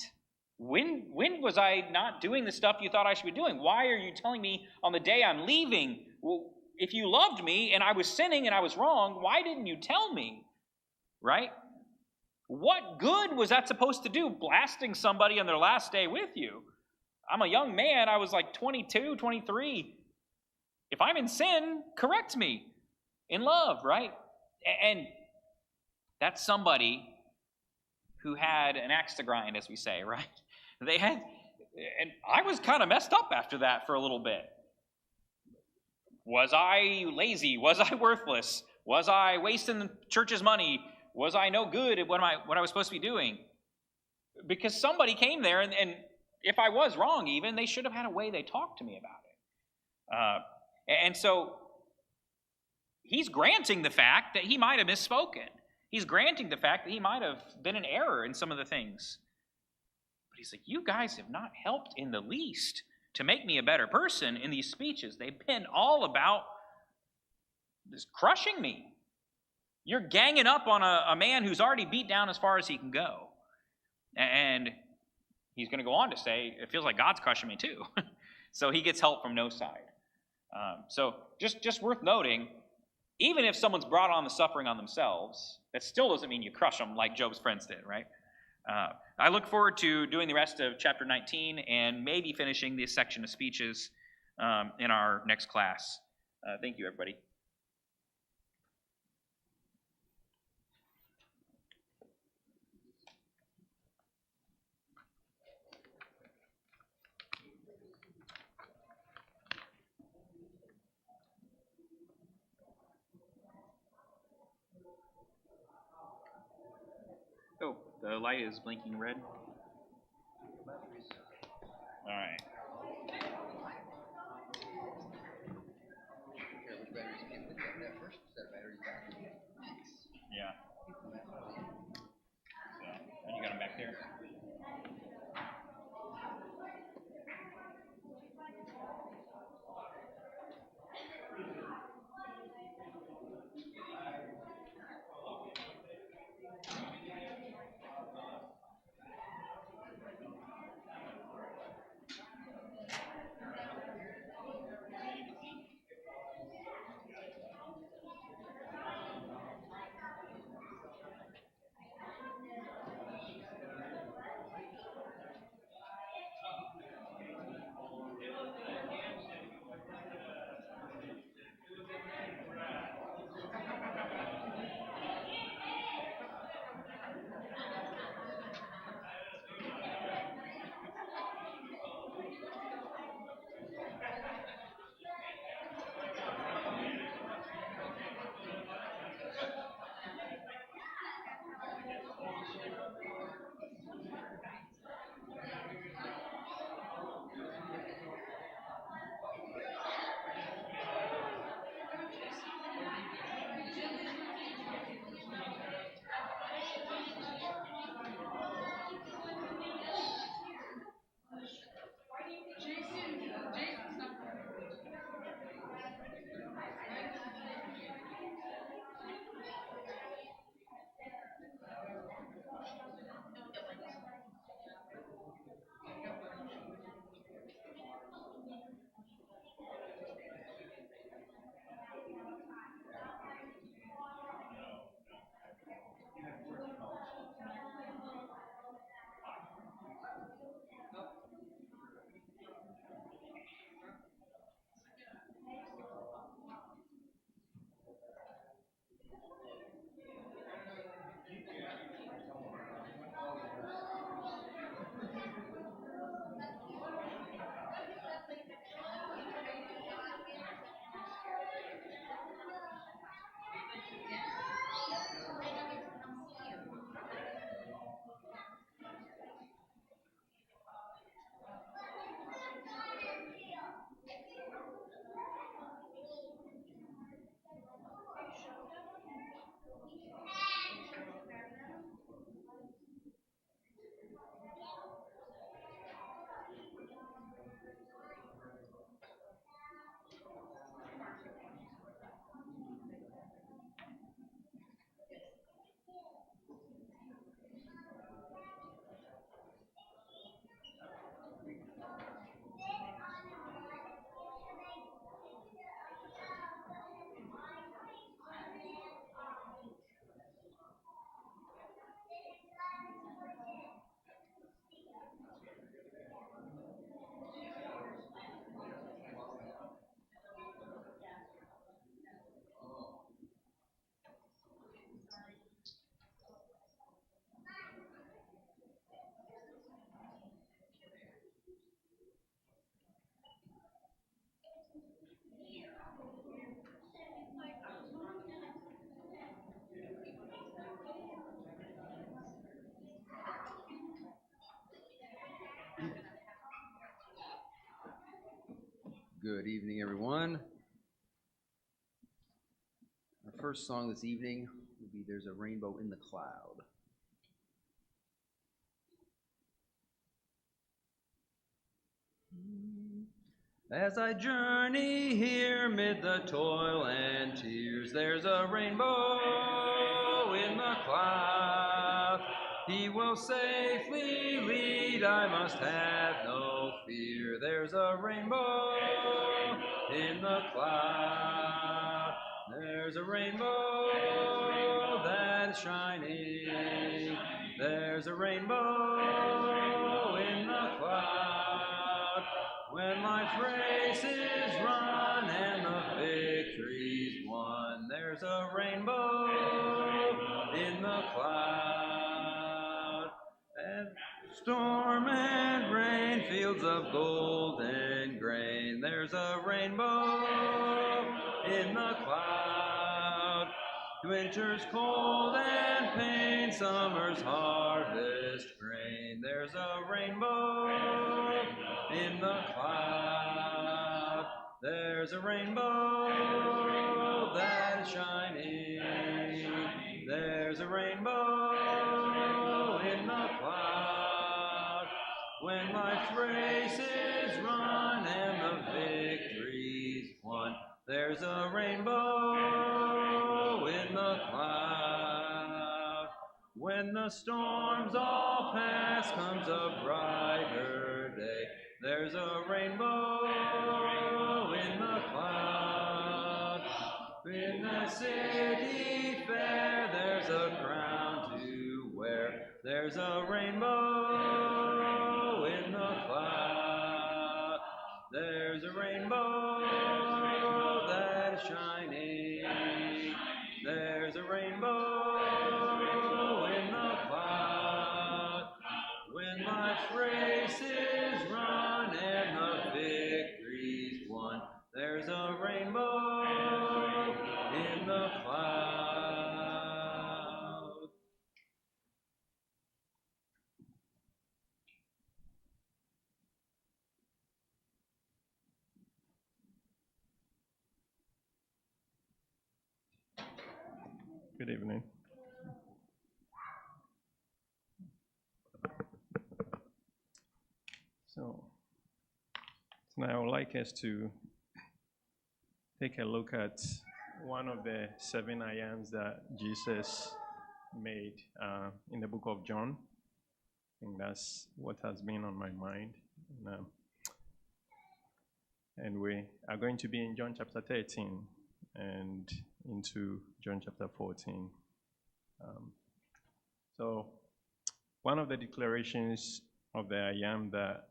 When was I not doing the stuff you thought I should be doing? Why are you telling me on the day I'm leaving? Well, if you loved me and I was sinning and I was wrong, why didn't you tell me? Right? What good was that supposed to do, blasting somebody on their last day with you? I'm a young man. I was like 22, 23. If I'm in sin, correct me in love, right? And that's somebody who had an axe to grind, as we say, right? And I was kind of messed up after that for a little bit. Was I lazy? Was I worthless? Was I wasting the church's money? Was I no good at what I was supposed to be doing? Because somebody came there, and if I was wrong even, they should have had a way they talked to me about it. And so he's granting the fact that he might have misspoken. He's granting the fact that he might have been in error in some of the things. But he's like, you guys have not helped in the least to make me a better person in these speeches. They've been all about this crushing me. You're ganging up on a man who's already beat down as far as he can go. And he's going to go on to say, it feels like God's crushing me too. So he gets help from no side. So just worth noting, even if someone's brought on the suffering on themselves, that still doesn't mean you crush them like Job's friends did, right? I look forward to doing the rest of chapter 19 and maybe finishing this section of speeches in our next class. Thank you, everybody. Oh, the light is blinking red. All right. Yeah. So, you got them back there? Good evening, everyone. Our first song this evening will be There's a Rainbow in the Cloud. As I journey here mid the toil and tears, there's a rainbow in the cloud. He will safely lead, I must have no fear. There's a rainbow in the cloud. There's a rainbow that's shining. There's a rainbow in the cloud. When life's race is run and the victory's won, there's a rainbow in the cloud. And storm and rain, fields of golden grain, there's a rainbow in the cloud. Winter's cold and pain, summer's harvest grain, there's a rainbow in the cloud. There's a rainbow that is shining. There's a rainbow in the cloud. When life's race is run and the victory's won, there's a rainbow in the cloud. When the storms all pass, comes a brighter day. There's a rainbow in the cloud. In the city fair, there's a crown to wear. There's a rainbow in the cloud. There's a rainbow that is shining. There's a rainbow in the cloud. When life's race is run and the victory's won, there's a rainbow in the cloud. Good evening. So now I would like us to take a look at one of the 7 I ams that Jesus made in the book of John. I think that's what has been on my mind. And we are going to be in John chapter 13 and into John chapter 14. So one of the declarations of the I am that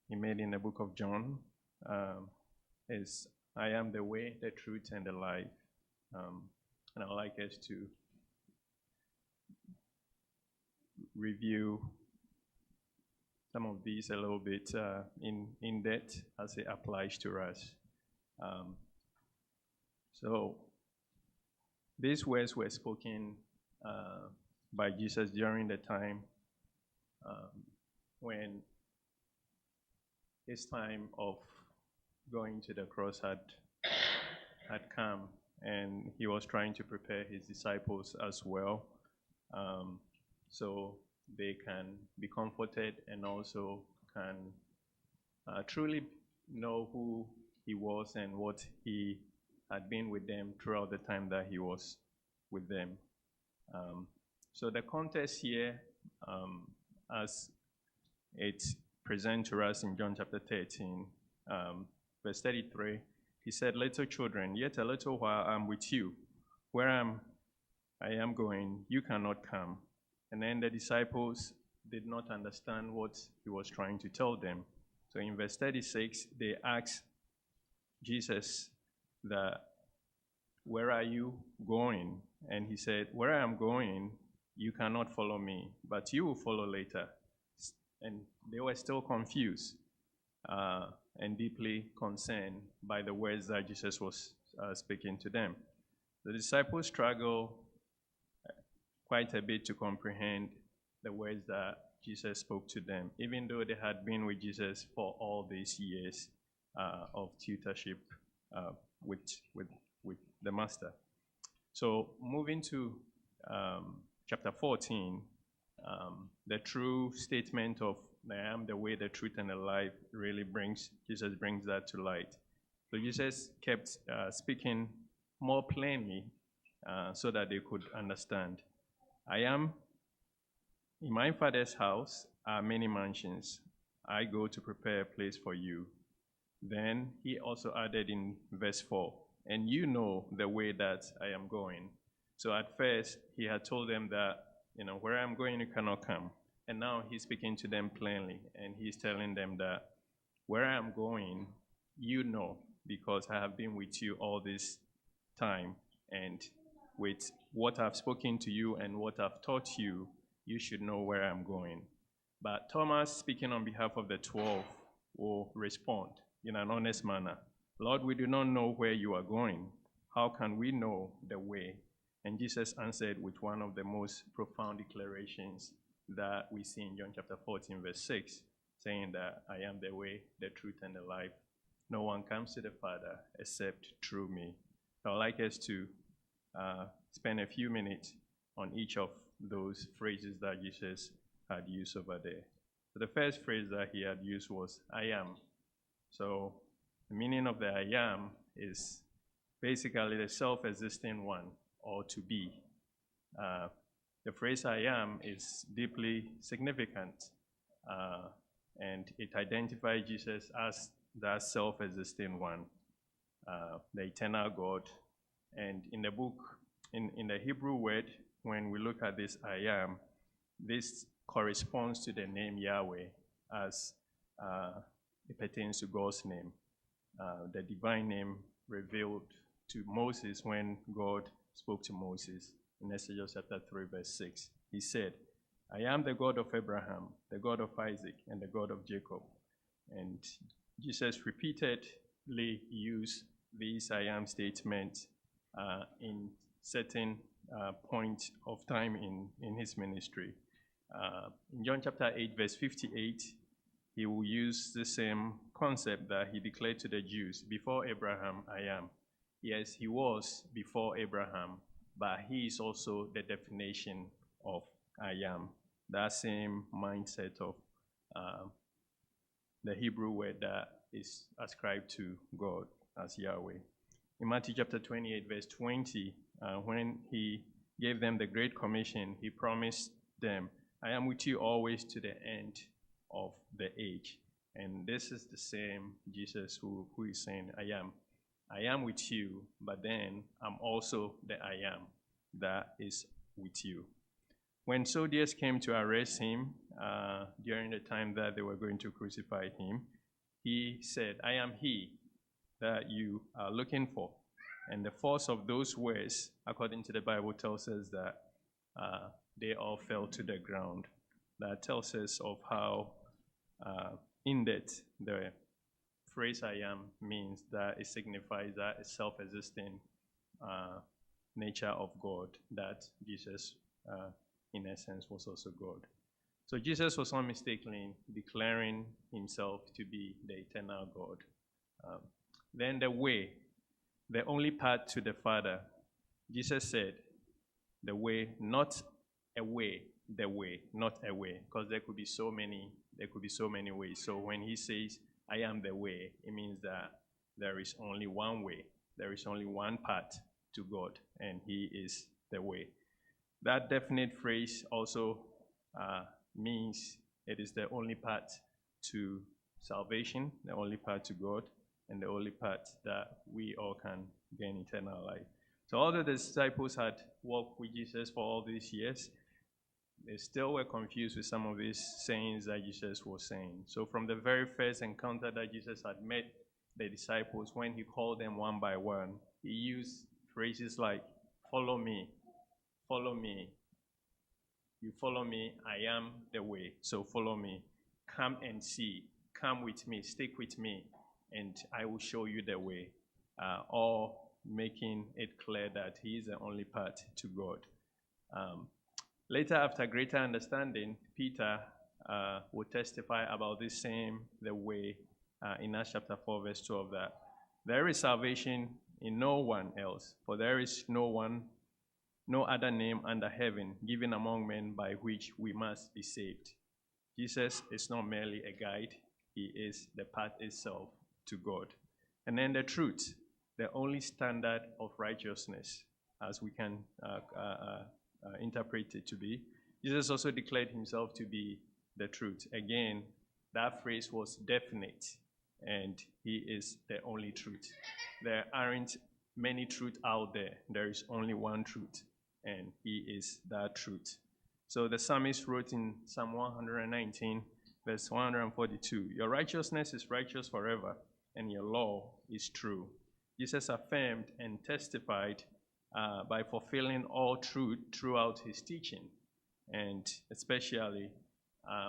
he made in the book of John is, I am the way, the truth, and the life. And I'd like us to review some of these a little bit in depth as it applies to us. So these words were spoken by Jesus during the time when his time of going to the cross had come, and he was trying to prepare his disciples as well, so they can be comforted and also can truly know who he was and what he had been with them throughout the time that he was with them. So the context here, as it's presented to us in John chapter 13, verse 33, he said, "Little children, yet a little while I am with you. Where I am going, you cannot come." And then the disciples did not understand what he was trying to tell them. So in verse 36, they asked Jesus that, "Where are you going?" And he said, "Where I am going, you cannot follow me, but you will follow later." And they were still confused and deeply concerned by the words that Jesus was speaking to them. The disciples struggled quite a bit to comprehend the words that Jesus spoke to them. Even though they had been with Jesus for all these years, of tutorship with, with, with the master. So moving to chapter 14, the true statement of I am the way, the truth, and the life really Jesus brings that to light. So Jesus kept speaking more plainly so that they could understand. I am in my Father's house are many mansions. I go to prepare a place for you. Then he also added in verse 4, and you know the way that I am going. So at first, he had told them that, where I'm going, you cannot come. And now he's speaking to them plainly, and he's telling them that where I am going, you know, because I have been with you all this time. And with what I've spoken to you and what I've taught you, you should know where I'm going. But Thomas, speaking on behalf of the 12, will respond in an honest manner. Lord, we do not know where you are going. How can we know the way? And Jesus answered with one of the most profound declarations that we see in John chapter 14, verse 6, saying that I am the way, the truth, and the life. No one comes to the Father except through me. So I'd like us to spend a few minutes on each of those phrases that Jesus had used over there. So the first phrase that he had used was, I am. So the meaning of the I am is basically the self-existing one, or to be. The phrase I am is deeply significant, and it identifies Jesus as that self-existing one, the eternal God. And in the book, in the Hebrew word, when we look at this I am, this corresponds to the name Yahweh as it pertains to God's name, the divine name revealed to Moses when God spoke to Moses in Exodus chapter 3, verse 6. He said, I am the God of Abraham, the God of Isaac, and the God of Jacob. And Jesus repeatedly used these I am statements in certain points of time in his ministry. In John chapter 8, verse 58, he will use the same concept that he declared to the Jews, before Abraham, I am. Yes, he was before Abraham, but he is also the definition of I am. That same mindset of the Hebrew word that is ascribed to God as Yahweh. In Matthew chapter 28, verse 20, when he gave them the Great Commission, he promised them, I am with you always to the end of the age. And this is the same Jesus who is saying, I am with you, but then I'm also the I am that is with you. When soldiers came to arrest him during the time that they were going to crucify him, he said, I am he that you are looking for. And the force of those words, according to the Bible, tells us that they all fell to the ground. That tells us of how in depth the phrase I am means, that it signifies that a self-existing nature of God, that Jesus, in essence, was also God. So Jesus was not mistakenly declaring himself to be the eternal God. Then the way, the only path to the Father, Jesus said, the way, not a way, the way, not a way, because there could be so many ways. So when he says, I am the way, it means that there is only one way. There is only one path to God, and he is the way. That definite phrase also means it is the only path to salvation, the only path to God, and the only path that we all can gain eternal life. So although the disciples had walked with Jesus for all these years, they still were confused with some of these sayings that Jesus was saying. So from the very first encounter that Jesus had met the disciples, when he called them one by one, he used phrases like, follow me, follow me. You follow me, I am the way, so follow me. Come and see, come with me, stick with me, and I will show you the way. All making it clear that he is the only path to God. Later, after greater understanding, Peter will testify about this same, the way, in Acts chapter 4, verse 12, that there is salvation in no one else, for there is no other name under heaven given among men by which we must be saved. Jesus is not merely a guide, he is the path itself to God. And then the truth, the only standard of righteousness, as we can interpret it to be. Jesus also declared himself to be the truth. Again, that phrase was definite, and he is the only truth. There aren't many truths out there. There is only one truth, and he is that truth. So the psalmist wrote in Psalm 119, verse 142, "Your righteousness is righteous forever, and your law is true." Jesus affirmed and testified by fulfilling all truth throughout his teaching. And especially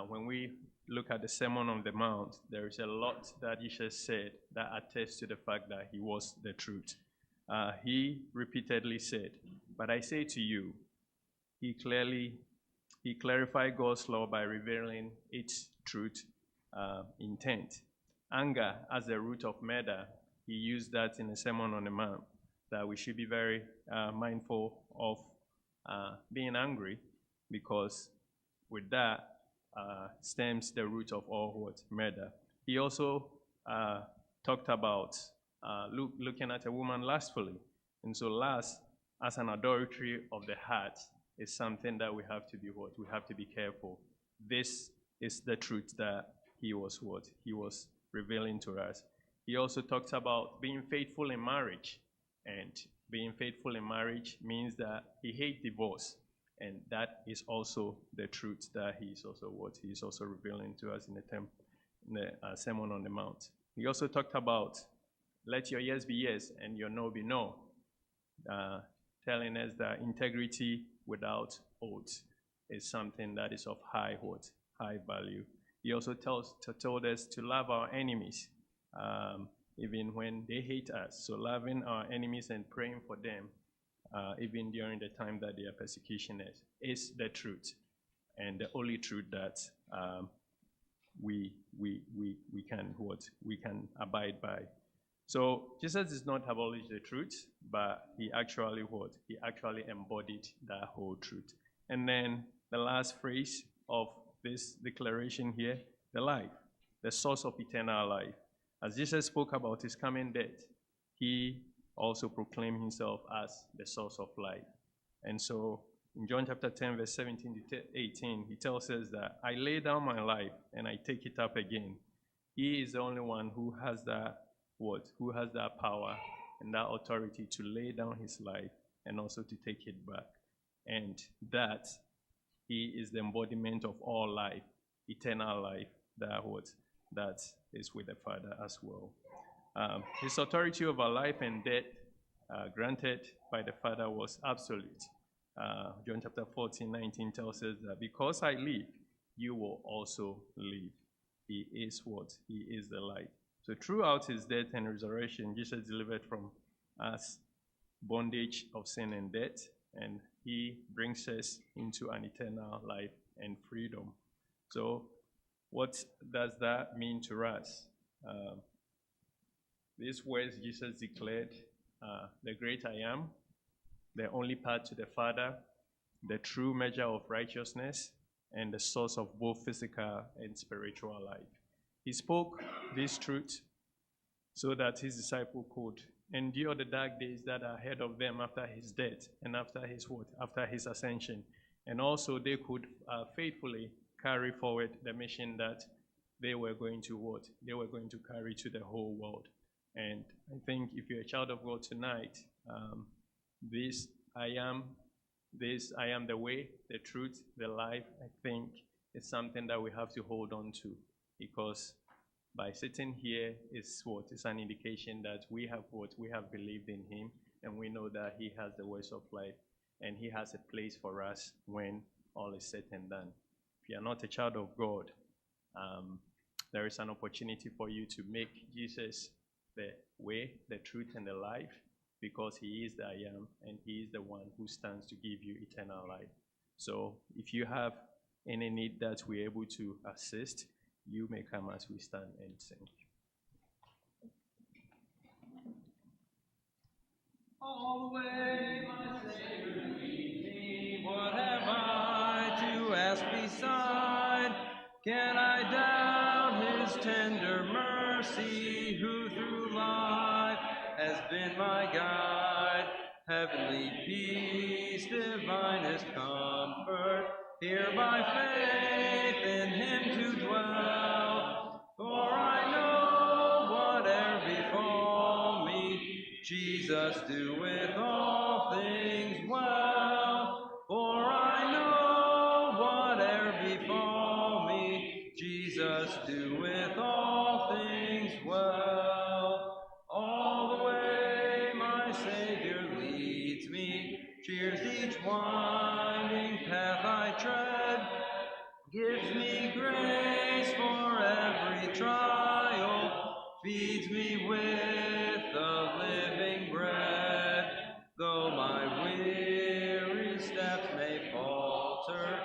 when we look at the Sermon on the Mount, there is a lot that Jesus said that attests to the fact that he was the truth. He repeatedly said, "But I say to you," he clarified God's law by revealing its truth intent. Anger as the root of murder, he used that in the Sermon on the Mount, that we should be very mindful of being angry, because with that stems the root of all what? Murder. He also talked about looking at a woman lustfully. And so lust, as an adultery of the heart, is something that we have to be what? We have to be careful. This is the truth that he was what? He was revealing to us. He also talks about being faithful in marriage. And being faithful in marriage means that he hates divorce. And that is also the truth that he is also what? He is also revealing to us in the Sermon on the Mount. He also talked about let your yes be yes and your no be no. Telling us that integrity without oath is something that is of high value. He also told us to love our enemies, even when they hate us. So loving our enemies and praying for them, even during the time that they are persecutioners, is the truth, and the only truth that we can abide by. So Jesus does not abolish the truth, but he actually He actually embodied that whole truth. And then the last phrase of this declaration here, the life, the source of eternal life. As Jesus spoke about his coming death, he also proclaimed himself as the source of life. And so in John chapter 10, verse 17 to 18, he tells us that I lay down my life and I take it up again. He is the only one who has that who has that power and that authority to lay down his life and also to take it back. And that he is the embodiment of all life, eternal life, that is with the Father as well. His authority over life and death granted by the Father was absolute. John chapter 14, 19 tells us that because I live, you will also live. He is what? He is the light. So throughout his death and resurrection, Jesus delivered from us bondage of sin and death, and he brings us into an eternal life and freedom. So what does that mean to us? These words Jesus declared, the great I am, the only path to the Father, the true measure of righteousness, and the source of both physical and spiritual life. He spoke this truth so that his disciple could endure the dark days that are ahead of them after his death and after his ascension. And also they could faithfully carry forward the mission that they were going to carry to the whole world. And I think if you're a child of God tonight, this I am the way, the truth, the life, I think is something that we have to hold on to, because by sitting here is an indication that we have believed in him, and we know that he has the words of life, and he has a place for us when all is said and done. If you are not a child of God, there is an opportunity for you to make Jesus the way, the truth, and the life, because he is the I am, and he is the one who stands to give you eternal life. So if you have any need that we're able to assist, you may come as we stand and sing. All the way my Savior leads me. What have I to ask beside? Can I doubt his tender mercy, who through life has been my guide? Heavenly peace, divinest comfort, here by faith in him to dwell. For I know whate'er befall me, Jesus doeth all things well. For I know whate'er befall me, Jesus doeth all things well. All the way my Savior leads me, cheers each winding path I tread, gives me grace for every trial, feeds me with the living bread. Though my weary steps may falter,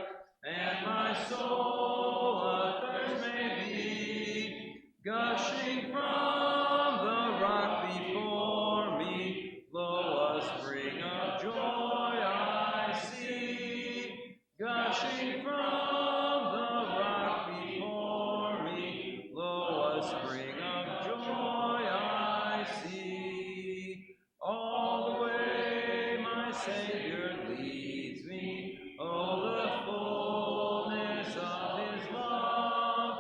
and my soul athirst may be, gushing from the rock before me, lo, a spring of joy I see. Gushing from the rock before me, lo, a spring of joy I see. All the way my Savior leads me, oh, the fullness of his love.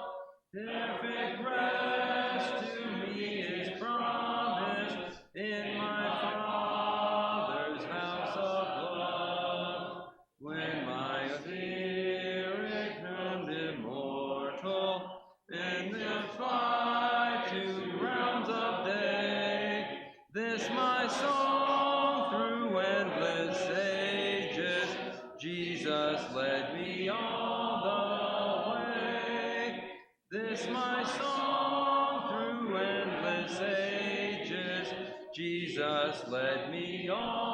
Perfect rest to me is promised in my Father's house of love. When my spirit turned immortal, and then fly to realms of day, this my song through endless ages, Jesus led me all the way. This my song through endless ages, Jesus led me all